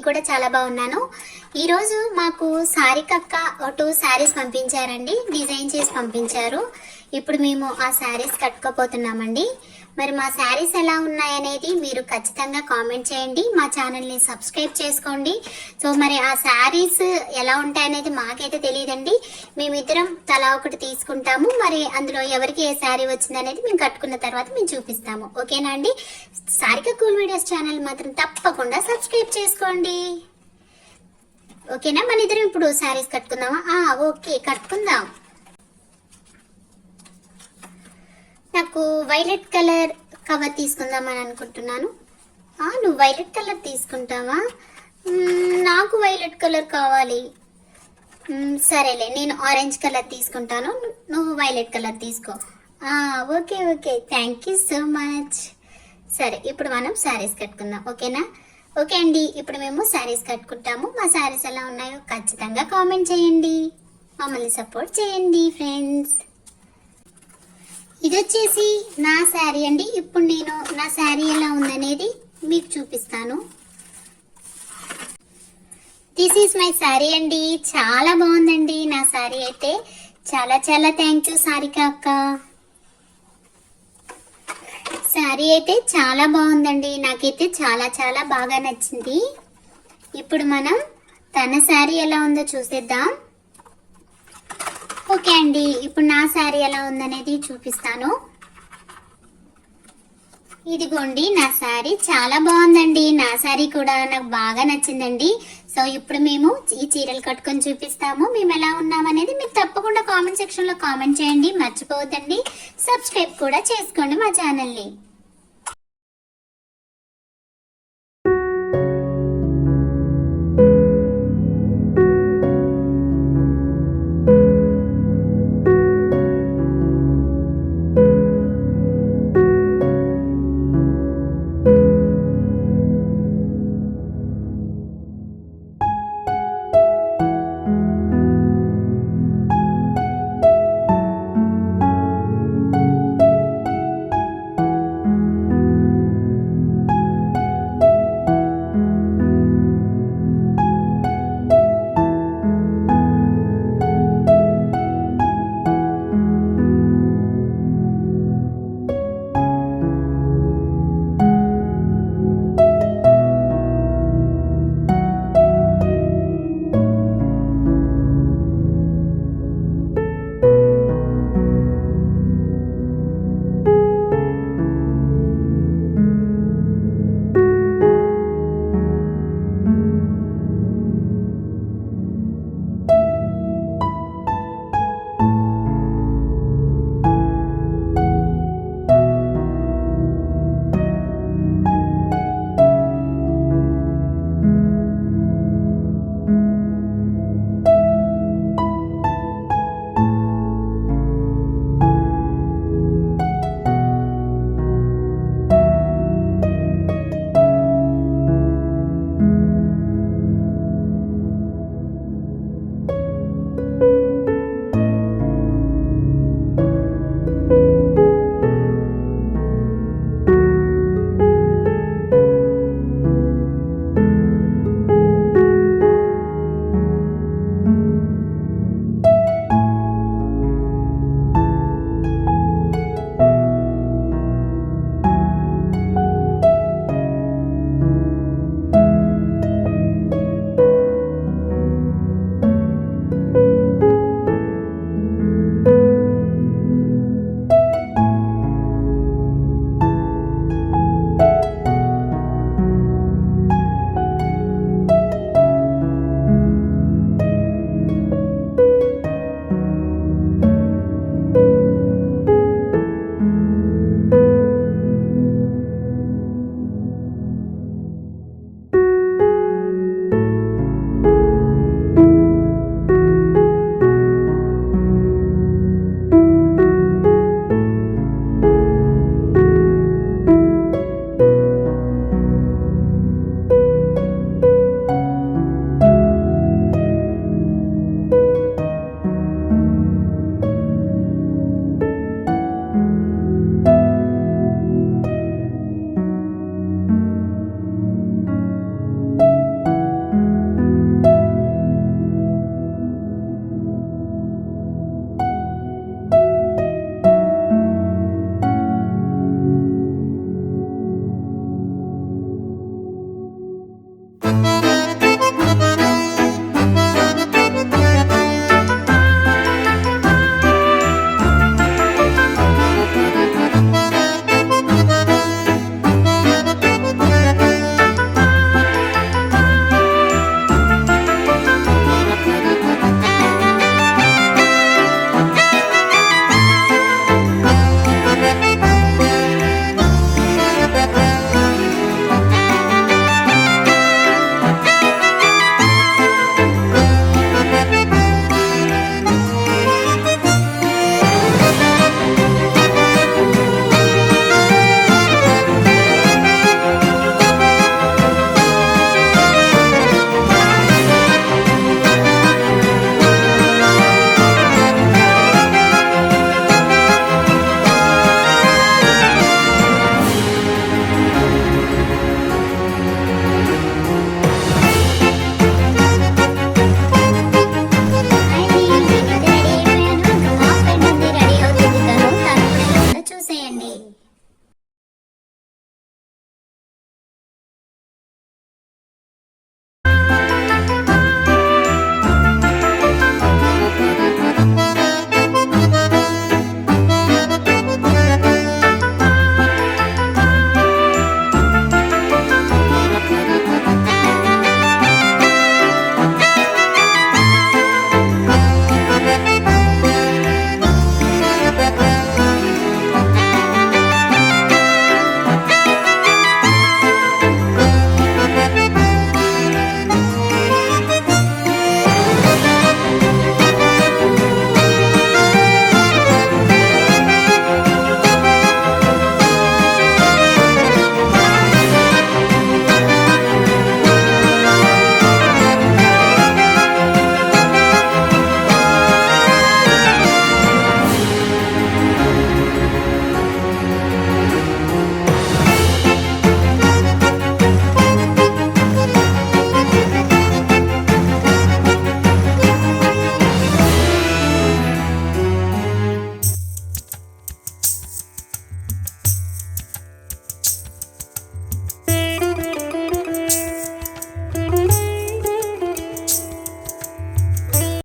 కూడా చాలా బాగున్నాను. ఈరోజు మాకు సారికక్క 2 శారీస్ పంపించారండి, డిజైన్ చేసి పంపించారు. ఇప్పుడు మేము ఆ శారీస్ కట్టుకోపోతున్నామండి. మరి మా శారీస్ ఎలా ఉన్నాయనేది మీరు ఖచ్చితంగా కామెంట్ చేయండి, మా ఛానల్ని సబ్స్క్రైబ్ చేసుకోండి. సో మరి ఆ శారీస్ ఎలా ఉంటాయనేది మాకైతే తెలియదండి. మేమిద్దరం తలా ఒకటి తీసుకుంటాము. మరి అందులో ఎవరికి ఏ శారీ వచ్చిందనేది మేము కట్టుకున్న తర్వాత మేము చూపిస్తాము. ఓకేనా అండి? సారిక కూల్ వీడియోస్ ఛానల్ మాత్రం తప్పకుండా సబ్స్క్రైబ్ చేసుకోండి. ఓకేనా? మన ఇద్దరం ఇప్పుడు శారీస్ కట్టుకుందామా? ఓకే, కట్టుకుందాం. నాకు వైలెట్ కలర్ కవర్ తీసుకుందామని అనుకుంటున్నాను. నువ్వు వైలెట్ కలర్ తీసుకుంటావా? నాకు వైలెట్ కలర్ కావాలి. సరేలే, నేను ఆరెంజ్ కలర్ తీసుకుంటాను, నువ్వు వైలెట్ కలర్ తీసుకో. Okay okay, thank you so much. సరే, ఇప్పుడు మనం శారీస్ కట్టుకుందాం. ఓకేనా? ఓకే అండి, ఇప్పుడు మేము శారీస్ కట్టుకుంటాము. మా శారీస్ ఎలా ఉన్నాయో ఖచ్చితంగా కామెంట్ చేయండి, మమ్మల్ని సపోర్ట్ చేయండి ఫ్రెండ్స్. ఇది వచ్చేసి నా శారీ అండి. ఇప్పుడు నేను నా శారీ ఎలా ఉందనేది మీకు చూపిస్తాను. దిస్ ఈస్ మై శారీ అండి. చాలా బాగుందండి నా శారీ అయితే. చాలా చాలా థ్యాంక్ యూ సారిక అక్క. శారీ అయితే చాలా బాగుందండి, నాకైతే చాలా చాలా బాగా నచ్చింది. ఇప్పుడు మనం తన శారీ ఎలా ఉందో చూసేద్దాం. ఓకే అండి, ఇప్పుడు నా శారీ ఎలా ఉందనేది చూపిస్తాను. ఇదిగోండి నా శారీ, చాలా బాగుందండి. నా శారీ కూడా నాకు బాగా నచ్చిందండి. సో ఇప్పుడు మేము ఈ చీరలు కట్టుకొని చూపిస్తాము. మేము ఎలా ఉన్నామనేది మీరు తప్పకుండా కామెంట్ సెక్షన్ లో కామెంట్ చేయండి. మర్చిపోవద్దండి, సబ్స్క్రైబ్ కూడా చేసుకోండి మా ఛానల్ని.